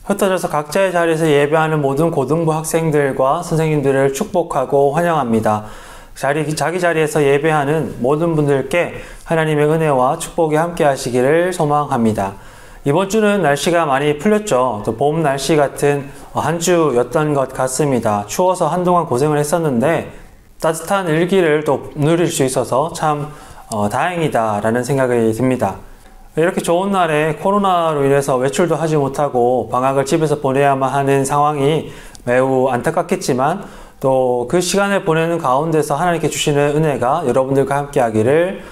흩어져서 각자의 자리에서 예배하는 모든 고등부 학생들과 선생님들을 축복하고 환영합니다. 자기 자리에서 예배하는 모든 분들께 하나님의 은혜와 축복이 함께 하시기를 소망합니다. 이번 주는 날씨가 많이 풀렸죠. 또 봄 날씨 같은 한 주였던 것 같습니다. 추워서 한동안 고생을 했었는데 따뜻한 일기를 또 누릴 수 있어서 참 다행이다라는 생각이 듭니다. 이렇게 좋은 날에 코로나로 인해서 외출도 하지 못하고 방학을 집에서 보내야만 하는 상황이 매우 안타깝겠지만 또 그 시간을 보내는 가운데서 하나님께 주시는 은혜가 여러분들과 함께 하기를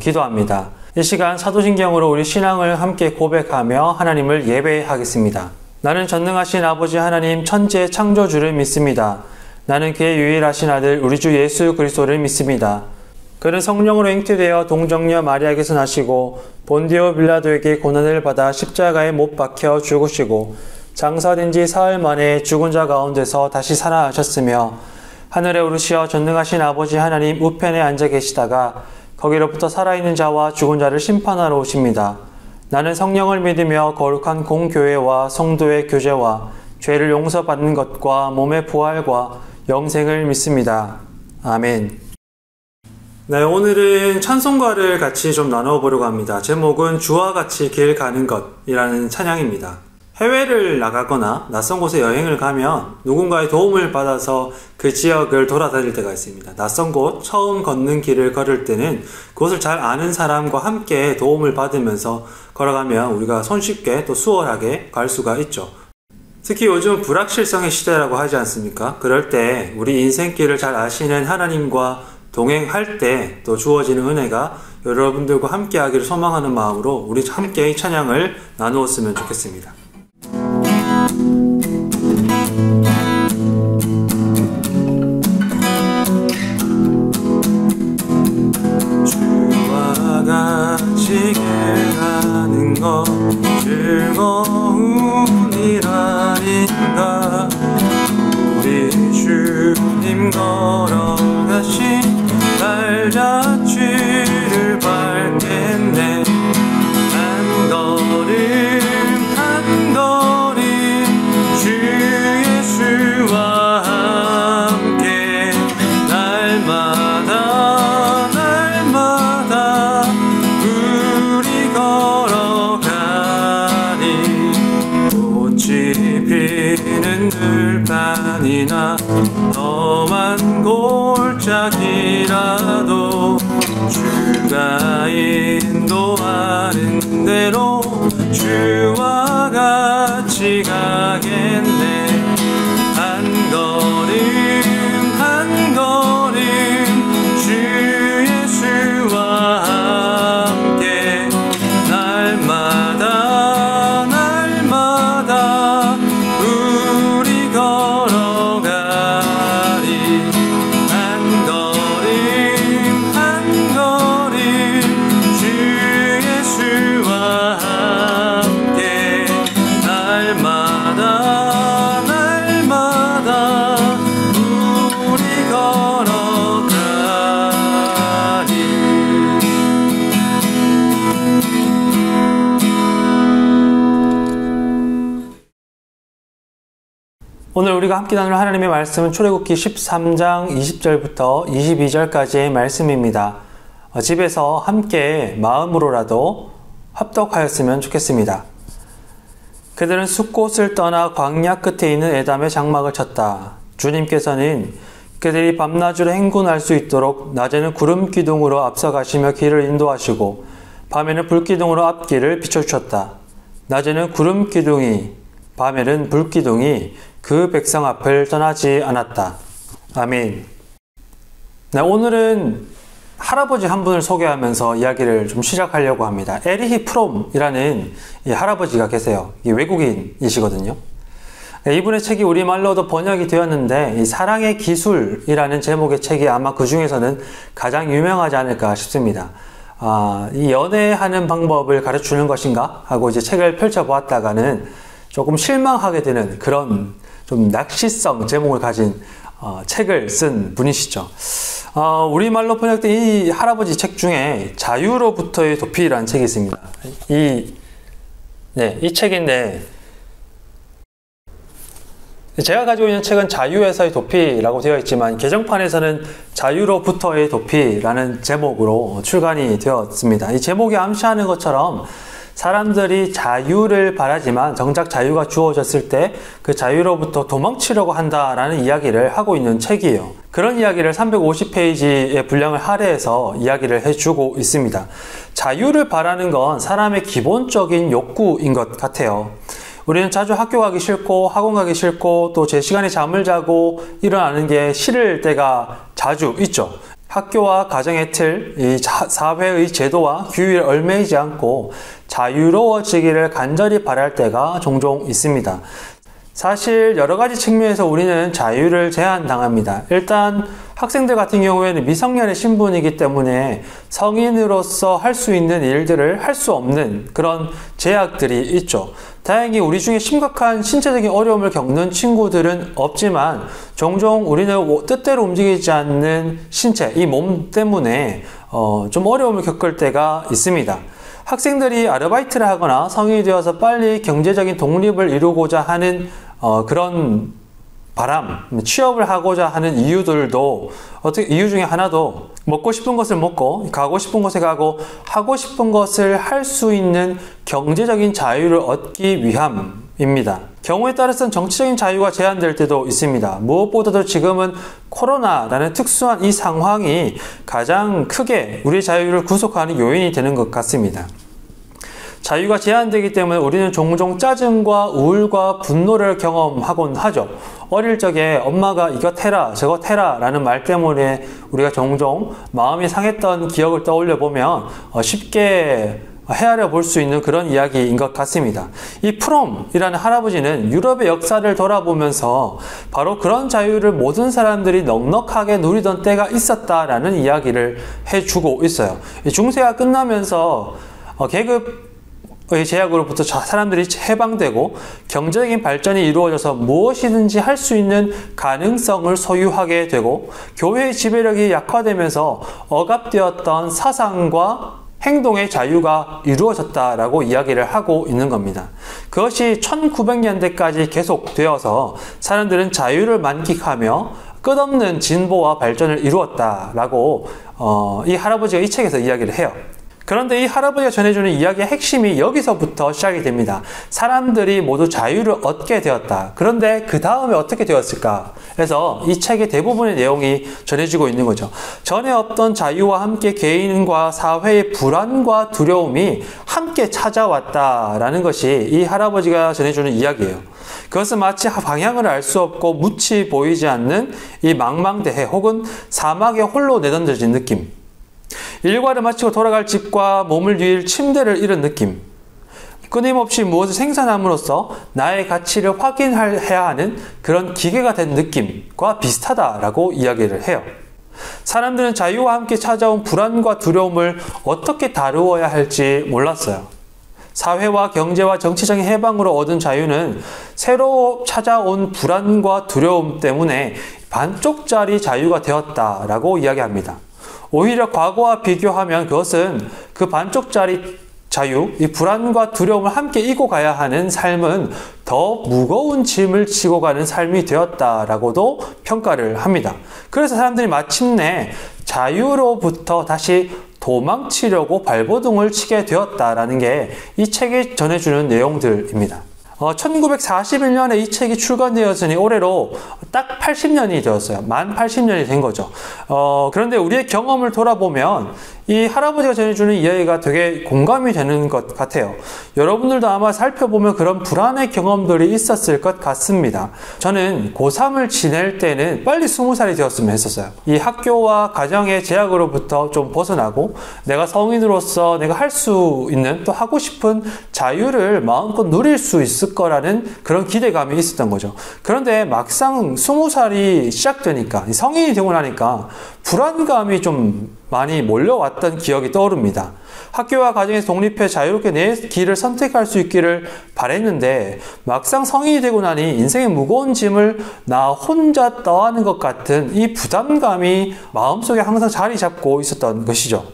기도합니다. 이 시간 사도신경으로 우리 신앙을 함께 고백하며 하나님을 예배하겠습니다. 나는 전능하신 아버지 하나님 천지의 창조주를 믿습니다. 나는 그의 유일하신 아들 우리 주 예수 그리스도를 믿습니다. 그는 성령으로 잉태되어 동정녀 마리아에게서 나시고 본디오 빌라도에게 고난을 받아 십자가에 못 박혀 죽으시고 장사된 지 사흘 만에 죽은 자 가운데서 다시 살아나셨으며 하늘에 오르시어 전능하신 아버지 하나님 우편에 앉아 계시다가 거기로부터 살아있는 자와 죽은 자를 심판하러 오십니다. 나는 성령을 믿으며 거룩한 공교회와 성도의 교제와 죄를 용서받는 것과 몸의 부활과 영생을 믿습니다. 아멘. 네, 오늘은 찬송가를 같이 좀 나눠보려고 합니다. 제목은 주와 같이 길 가는 것이라는 찬양입니다. 해외를 나가거나 낯선 곳에 여행을 가면 누군가의 도움을 받아서 그 지역을 돌아다닐 때가 있습니다. 낯선 곳, 처음 걷는 길을 걸을 때는 그곳을 잘 아는 사람과 함께 도움을 받으면서 걸어가면 우리가 손쉽게 또 수월하게 갈 수가 있죠. 특히 요즘 불확실성의 시대라고 하지 않습니까? 그럴 때 우리 인생길을 잘 아시는 하나님과 동행할 때 또 주어지는 은혜가 여러분들과 함께 하기를 소망하는 마음으로 우리 함께 이 찬양을 나누었으면 좋겠습니다. 주와 같이 길 가는 것 즐거운 일 아닌가. 우리 주님 걸어가신 발자취를 밟겠네. 한 걸음 한 걸음 주 예수와 함께 날마다 날마다 우리 걸어가리. 꽃이 피는 들판이나 험한 골짜기라도 주가 인도하는 대로 주와 같이 가겠네. 한 걸음 한 걸음 주 예수와 함께 날마다 날마다 우리 걸어가리. 한 걸음 한 걸음 주 예수와 함께 날마다 날마다 우리 걸어가리. 오늘 우리가 함께 나눌 하나님의 말씀은 출애굽기 13장 20절부터 22절까지의 말씀입니다. 집에서 함께 마음으로라도 합독하였으면 좋겠습니다. 그들은 숫곳을 떠나 광야 끝에 있는 에담의 장막을 쳤다. 주님께서는 그들이 밤낮으로 행군할 수 있도록 낮에는 구름 기둥으로 앞서가시며 길을 인도하시고 밤에는 불기둥으로 앞길을 비춰주셨다. 낮에는 구름 기둥이 밤에는 불기둥이 그 백성 앞을 떠나지 않았다. 아멘. 네, 오늘은 할아버지 한 분을 소개하면서 이야기를 좀 시작하려고 합니다. 에리히 프롬이라는 이 할아버지가 계세요. 외국인이시거든요. 네, 이분의 책이 우리말로도 번역이 되었는데 이 사랑의 기술이라는 제목의 책이 아마 그 중에서는 가장 유명하지 않을까 싶습니다. 이 연애하는 방법을 가르치는 것인가 하고 이제 책을 펼쳐보았다가는 조금 실망하게 되는 그런 좀 낚시성 제목을 가진 책을 쓴 분이시죠. 우리말로 번역된 이 할아버지 책 중에 자유로부터의 도피라는 책이 있습니다. 이 책인데 제가 가지고 있는 책은 자유에서의 도피라고 되어 있지만 개정판에서는 자유로부터의 도피라는 제목으로 출간이 되었습니다. 이 제목이 암시하는 것처럼 사람들이 자유를 바라지만 정작 자유가 주어졌을 때 그 자유로부터 도망치려고 한다라는 이야기를 하고 있는 책이에요. 그런 이야기를 350페이지의 분량을 할애해서 이야기를 해주고 있습니다. 자유를 바라는 건 사람의 기본적인 욕구인 것 같아요. 우리는 자주 학교 가기 싫고 학원 가기 싫고 또 제 시간에 잠을 자고 일어나는 게 싫을 때가 자주 있죠. 학교와 가정의 틀, 이 사회의 제도와 규율에 얽매이지 않고 자유로워지기를 간절히 바랄 때가 종종 있습니다. 사실 여러 가지 측면에서 우리는 자유를 제한당합니다. 일단 학생들 같은 경우에는 미성년의 신분이기 때문에 성인으로서 할 수 있는 일들을 할 수 없는 그런 제약들이 있죠. 다행히 우리 중에 심각한 신체적인 어려움을 겪는 친구들은 없지만 종종 우리는 뜻대로 움직이지 않는 신체, 이 몸 때문에 좀 어려움을 겪을 때가 있습니다. 학생들이 아르바이트를 하거나 성인이 되어서 빨리 경제적인 독립을 이루고자 하는 그런 바람, 취업을 하고자 하는 이유들도 이유 중에 하나도 먹고 싶은 것을 먹고 가고 싶은 곳에 가고 하고 싶은 것을 할 수 있는 경제적인 자유를 얻기 위함입니다. 경우에 따라서는 정치적인 자유가 제한될 때도 있습니다. 무엇보다도 지금은 코로나라는 특수한 이 상황이 가장 크게 우리의 자유를 구속하는 요인이 되는 것 같습니다. 자유가 제한되기 때문에 우리는 종종 짜증과 우울과 분노를 경험하곤 하죠. 어릴 적에 엄마가 이것 해라 저것 해라 라는 말 때문에 우리가 종종 마음이 상했던 기억을 떠올려 보면 쉽게 헤아려 볼 수 있는 그런 이야기인 것 같습니다. 이 프롬이라는 할아버지는 유럽의 역사를 돌아보면서 바로 그런 자유를 모든 사람들이 넉넉하게 누리던 때가 있었다라는 이야기를 해주고 있어요. 중세가 끝나면서 계급의 제약으로부터 사람들이 해방되고 경제적인 발전이 이루어져서 무엇이든지 할 수 있는 가능성을 소유하게 되고 교회의 지배력이 약화되면서 억압되었던 사상과 행동의 자유가 이루어졌다라고 이야기를 하고 있는 겁니다. 그것이 1900년대까지 계속되어서 사람들은 자유를 만끽하며 끝없는 진보와 발전을 이루었다라고 이 할아버지가 이 책에서 이야기를 해요. 그런데 이 할아버지가 전해주는 이야기의 핵심이 여기서부터 시작이 됩니다. 사람들이 모두 자유를 얻게 되었다. 그런데 그 다음에 어떻게 되었을까? 그래서 이 책의 대부분의 내용이 전해지고 있는 거죠. 전에 없던 자유와 함께 개인과 사회의 불안과 두려움이 함께 찾아왔다라는 것이 이 할아버지가 전해주는 이야기예요. 그것은 마치 방향을 알 수 없고 묻히 보이지 않는 이 망망대해 혹은 사막에 홀로 내던져진 느낌. 일과를 마치고 돌아갈 집과 몸을 누일 침대를 잃은 느낌. 끊임없이 무엇을 생산함으로써 나의 가치를 확인해야 하는 그런 기계가 된 느낌과 비슷하다라고 이야기를 해요. 사람들은 자유와 함께 찾아온 불안과 두려움을 어떻게 다루어야 할지 몰랐어요. 사회와 경제와 정치적인 해방으로 얻은 자유는 새로 찾아온 불안과 두려움 때문에 반쪽짜리 자유가 되었다라고 이야기합니다. 오히려 과거와 비교하면 그것은 그 반쪽짜리 자유, 이 불안과 두려움을 함께 이고 가야 하는 삶은 더 무거운 짐을 지고 가는 삶이 되었다라고도 평가를 합니다. 그래서 사람들이 마침내 자유로부터 다시 도망치려고 발버둥을 치게 되었다라는 게 이 책이 전해주는 내용들입니다. 1941년에 이 책이 출간되었으니 올해로 딱 80년이 되었어요. 만 80년이 된 거죠. 그런데 우리의 경험을 돌아보면 이 할아버지가 전해주는 이야기가 되게 공감이 되는 것 같아요. 여러분들도 아마 살펴보면 그런 불안의 경험들이 있었을 것 같습니다. 저는 고3을 지낼 때는 빨리 20살이 되었으면 했었어요. 이 학교와 가정의 제약으로부터 좀 벗어나고 내가 성인으로서 내가 할 수 있는 또 하고 싶은 자유를 마음껏 누릴 수 있을 거라는 그런 기대감이 있었던 거죠. 그런데 막상 20살이 시작되니까 성인이 되고 나니까 불안감이 좀 많이 몰려왔던 기억이 떠오릅니다. 학교와 가정에서 독립해 자유롭게 내 길을 선택할 수 있기를 바랬는데 막상 성인이 되고 나니 인생의 무거운 짐을 나 혼자 떠안는 것 같은 이 부담감이 마음속에 항상 자리 잡고 있었던 것이죠.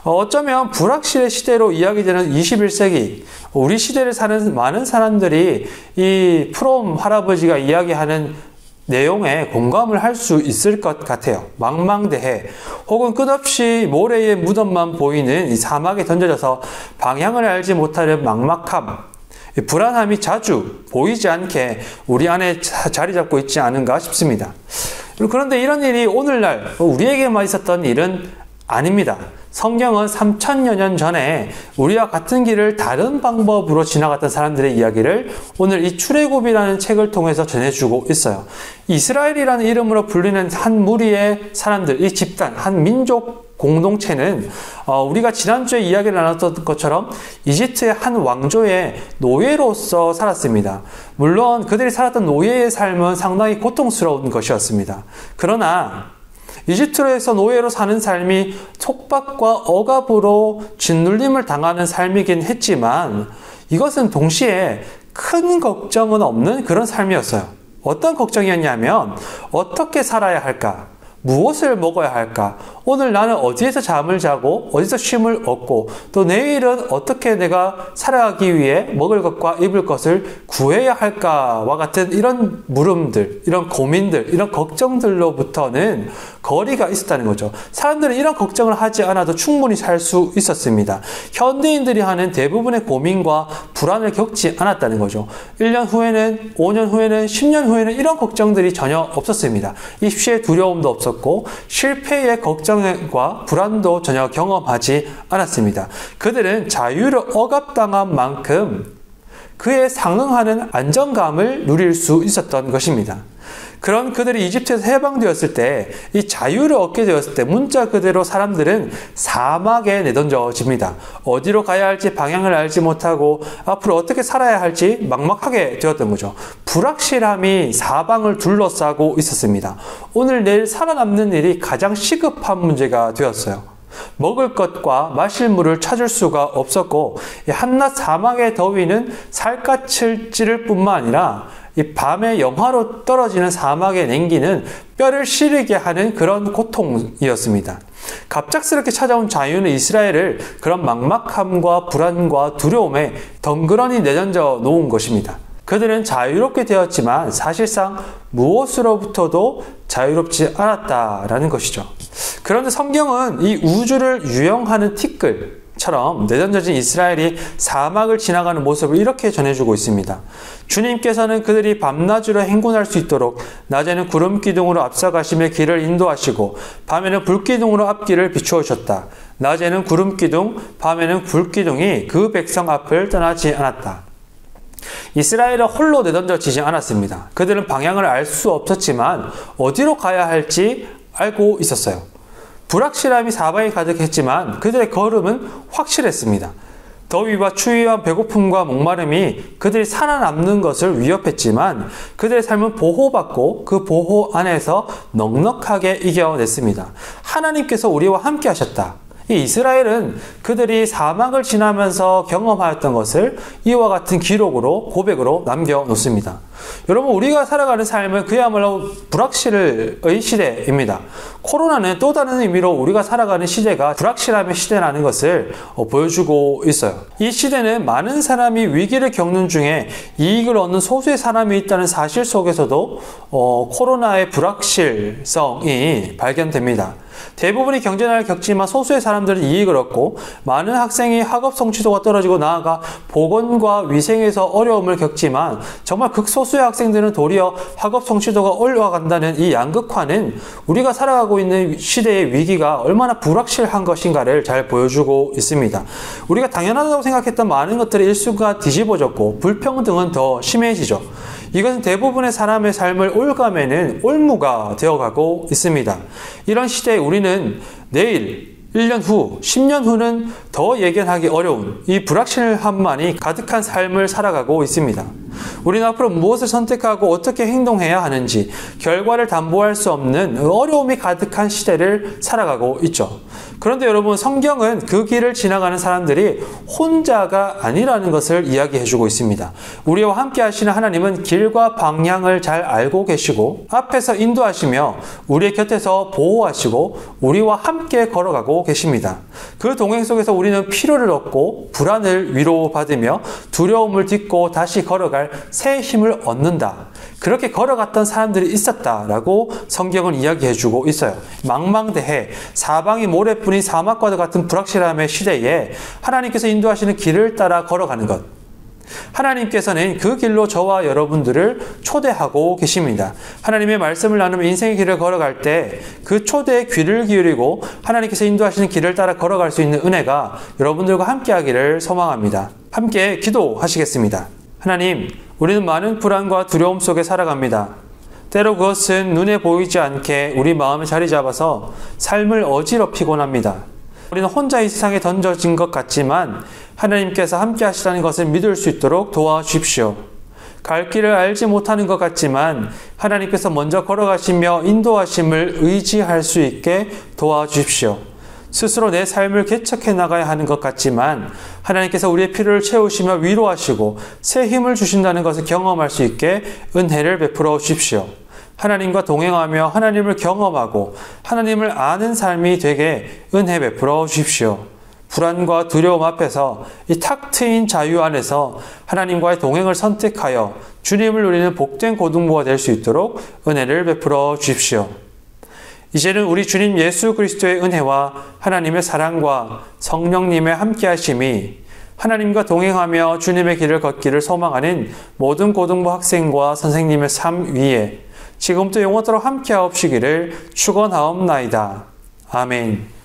어쩌면 불확실의 시대로 이야기되는 21세기, 우리 시대를 사는 많은 사람들이 이 프롬 할아버지가 이야기하는 내용에 공감을 할 수 있을 것 같아요. 망망대해 혹은 끝없이 모래의 무덤만 보이는 이 사막에 던져져서 방향을 알지 못하는 막막함, 불안함이 자주 보이지 않게 우리 안에 자리 잡고 있지 않은가 싶습니다. 그런데 이런 일이 오늘날 우리에게만 있었던 일은 아닙니다. 성경은 3000여 년 전에 우리와 같은 길을 다른 방법으로 지나갔던 사람들의 이야기를 오늘 이 출애굽이라는 책을 통해서 전해주고 있어요. 이스라엘이라는 이름으로 불리는 한 무리의 사람들, 이 집단, 한 민족 공동체는 우리가 지난주에 이야기를 나눴던 것처럼 이집트의 한 왕조의 노예로서 살았습니다. 물론 그들이 살았던 노예의 삶은 상당히 고통스러운 것이었습니다. 그러나 이집트에서 노예로 사는 삶이 속박과 억압으로 짓눌림을 당하는 삶이긴 했지만 이것은 동시에 큰 걱정은 없는 그런 삶이었어요. 어떤 걱정이었냐면 어떻게 살아야 할까? 무엇을 먹어야 할까? 오늘 나는 어디에서 잠을 자고 어디서 쉼을 얻고 또 내일은 어떻게 내가 살아가기 위해 먹을 것과 입을 것을 구해야 할까와 같은 이런 물음들, 이런 고민들, 이런 걱정들로부터는 거리가 있었다는 거죠. 사람들은 이런 걱정을 하지 않아도 충분히 살 수 있었습니다. 현대인들이 하는 대부분의 고민과 불안을 겪지 않았다는 거죠. 1년 후에는, 5년 후에는, 10년 후에는 이런 걱정들이 전혀 없었습니다. 입시의 두려움도 없었고 실패의 걱정과 불안도 전혀 경험하지 않았습니다. 그들은 자유를 억압당한 만큼 그에 상응하는 안정감을 누릴 수 있었던 것입니다. 그런 그들이 이집트에서 해방되었을 때, 이 자유를 얻게 되었을 때 문자 그대로 사람들은 사막에 내던져집니다. 어디로 가야 할지 방향을 알지 못하고 앞으로 어떻게 살아야 할지 막막하게 되었던 거죠. 불확실함이 사방을 둘러싸고 있었습니다. 오늘 내일 살아남는 일이 가장 시급한 문제가 되었어요. 먹을 것과 마실 물을 찾을 수가 없었고 한낮 사막의 더위는 살갗을 찌를 뿐만 아니라 이 밤에 영하로 떨어지는 사막의 냉기는 뼈를 시리게 하는 그런 고통이었습니다. 갑작스럽게 찾아온 자유는 이스라엘을 그런 막막함과 불안과 두려움에 덩그러니 내던져 놓은 것입니다. 그들은 자유롭게 되었지만 사실상 무엇으로부터도 자유롭지 않았다라는 것이죠. 그런데 성경은 이 우주를 유영하는 티끌처럼 내던져진 이스라엘이 사막을 지나가는 모습을 이렇게 전해주고 있습니다. 주님께서는 그들이 밤낮으로 행군할 수 있도록 낮에는 구름 기둥으로 앞서가시며 길을 인도하시고 밤에는 불 기둥으로 앞길을 비추어 주셨다. 낮에는 구름 기둥, 밤에는 불 기둥이 그 백성 앞을 떠나지 않았다. 이스라엘은 홀로 내던져지지 않았습니다. 그들은 방향을 알 수 없었지만 어디로 가야 할지 알고 있었어요. 불확실함이 사방에 가득했지만 그들의 걸음은 확실했습니다. 더위와 추위와 배고픔과 목마름이 그들이 살아남는 것을 위협했지만 그들의 삶은 보호받고 그 보호 안에서 넉넉하게 이겨냈습니다. 하나님께서 우리와 함께 하셨다. 이 이스라엘은 그들이 사막을 지나면서 경험하였던 것을 이와 같은 기록으로 고백으로 남겨놓습니다. 여러분, 우리가 살아가는 삶은 그야말로 불확실의 시대입니다. 코로나는 또 다른 의미로 우리가 살아가는 시대가 불확실함의 시대라는 것을 보여주고 있어요. 이 시대는 많은 사람이 위기를 겪는 중에 이익을 얻는 소수의 사람이 있다는 사실 속에서도 코로나의 불확실성이 발견됩니다. 대부분이 경제난을 겪지만 소수의 사람들은 이익을 얻고 많은 학생이 학업 성취도가 떨어지고 나아가 보건과 위생에서 어려움을 겪지만 정말 극소수의 학생들은 도리어 학업 성취도가 올라간다는 이 양극화는 우리가 살아가고 있는 시대의 위기가 얼마나 불확실한 것인가를 잘 보여주고 있습니다. 우리가 당연하다고 생각했던 많은 것들의 일수가 뒤집어졌고 불평등은 더 심해지죠. 이것은 대부분의 사람의 삶을 올가매는 올무가 되어가고 있습니다. 이런 시대에 우리는 내일, 1년 후, 10년 후는 더 예견하기 어려운 이 불확실함만이 가득한 삶을 살아가고 있습니다. 우리는 앞으로 무엇을 선택하고 어떻게 행동해야 하는지 결과를 담보할 수 없는 어려움이 가득한 시대를 살아가고 있죠. 그런데 여러분, 성경은 그 길을 지나가는 사람들이 혼자가 아니라는 것을 이야기해주고 있습니다. 우리와 함께 하시는 하나님은 길과 방향을 잘 알고 계시고 앞에서 인도하시며 우리의 곁에서 보호하시고 우리와 함께 걸어가고 계십니다. 그 동행 속에서 우리는 피로를 얻고 불안을 위로받으며 두려움을 딛고 다시 걸어갈 새 힘을 얻는다. 그렇게 걸어갔던 사람들이 있었다라고 성경은 이야기해주고 있어요. 망망대해 사방이 모래뿐인 사막과도 같은 불확실함의 시대에 하나님께서 인도하시는 길을 따라 걸어가는 것. 하나님께서는 그 길로 저와 여러분들을 초대하고 계십니다. 하나님의 말씀을 나누며 인생의 길을 걸어갈 때 그 초대에 귀를 기울이고 하나님께서 인도하시는 길을 따라 걸어갈 수 있는 은혜가 여러분들과 함께 하기를 소망합니다. 함께 기도하시겠습니다. 하나님, 우리는 많은 불안과 두려움 속에 살아갑니다. 때로 그것은 눈에 보이지 않게 우리 마음에 자리 잡아서 삶을 어지럽히곤 합니다. 우리는 혼자 이 세상에 던져진 것 같지만 하나님께서 함께 하시다는 것을 믿을 수 있도록 도와주십시오. 갈 길을 알지 못하는 것 같지만 하나님께서 먼저 걸어가시며 인도하심을 의지할 수 있게 도와주십시오. 스스로 내 삶을 개척해 나가야 하는 것 같지만 하나님께서 우리의 필요를 채우시며 위로하시고 새 힘을 주신다는 것을 경험할 수 있게 은혜를 베풀어 주십시오. 하나님과 동행하며 하나님을 경험하고 하나님을 아는 삶이 되게 은혜 베풀어 주십시오. 불안과 두려움 앞에서 이 탁 트인 자유 안에서 하나님과의 동행을 선택하여 주님을 누리는 복된 고등부가 될 수 있도록 은혜를 베풀어 주십시오. 이제는 우리 주님 예수 그리스도의 은혜와 하나님의 사랑과 성령님의 함께하심이 하나님과 동행하며 주님의 길을 걷기를 소망하는 모든 고등부 학생과 선생님의 삶 위에 지금부터 영원토록 함께하옵시기를 축원하옵나이다. 아멘.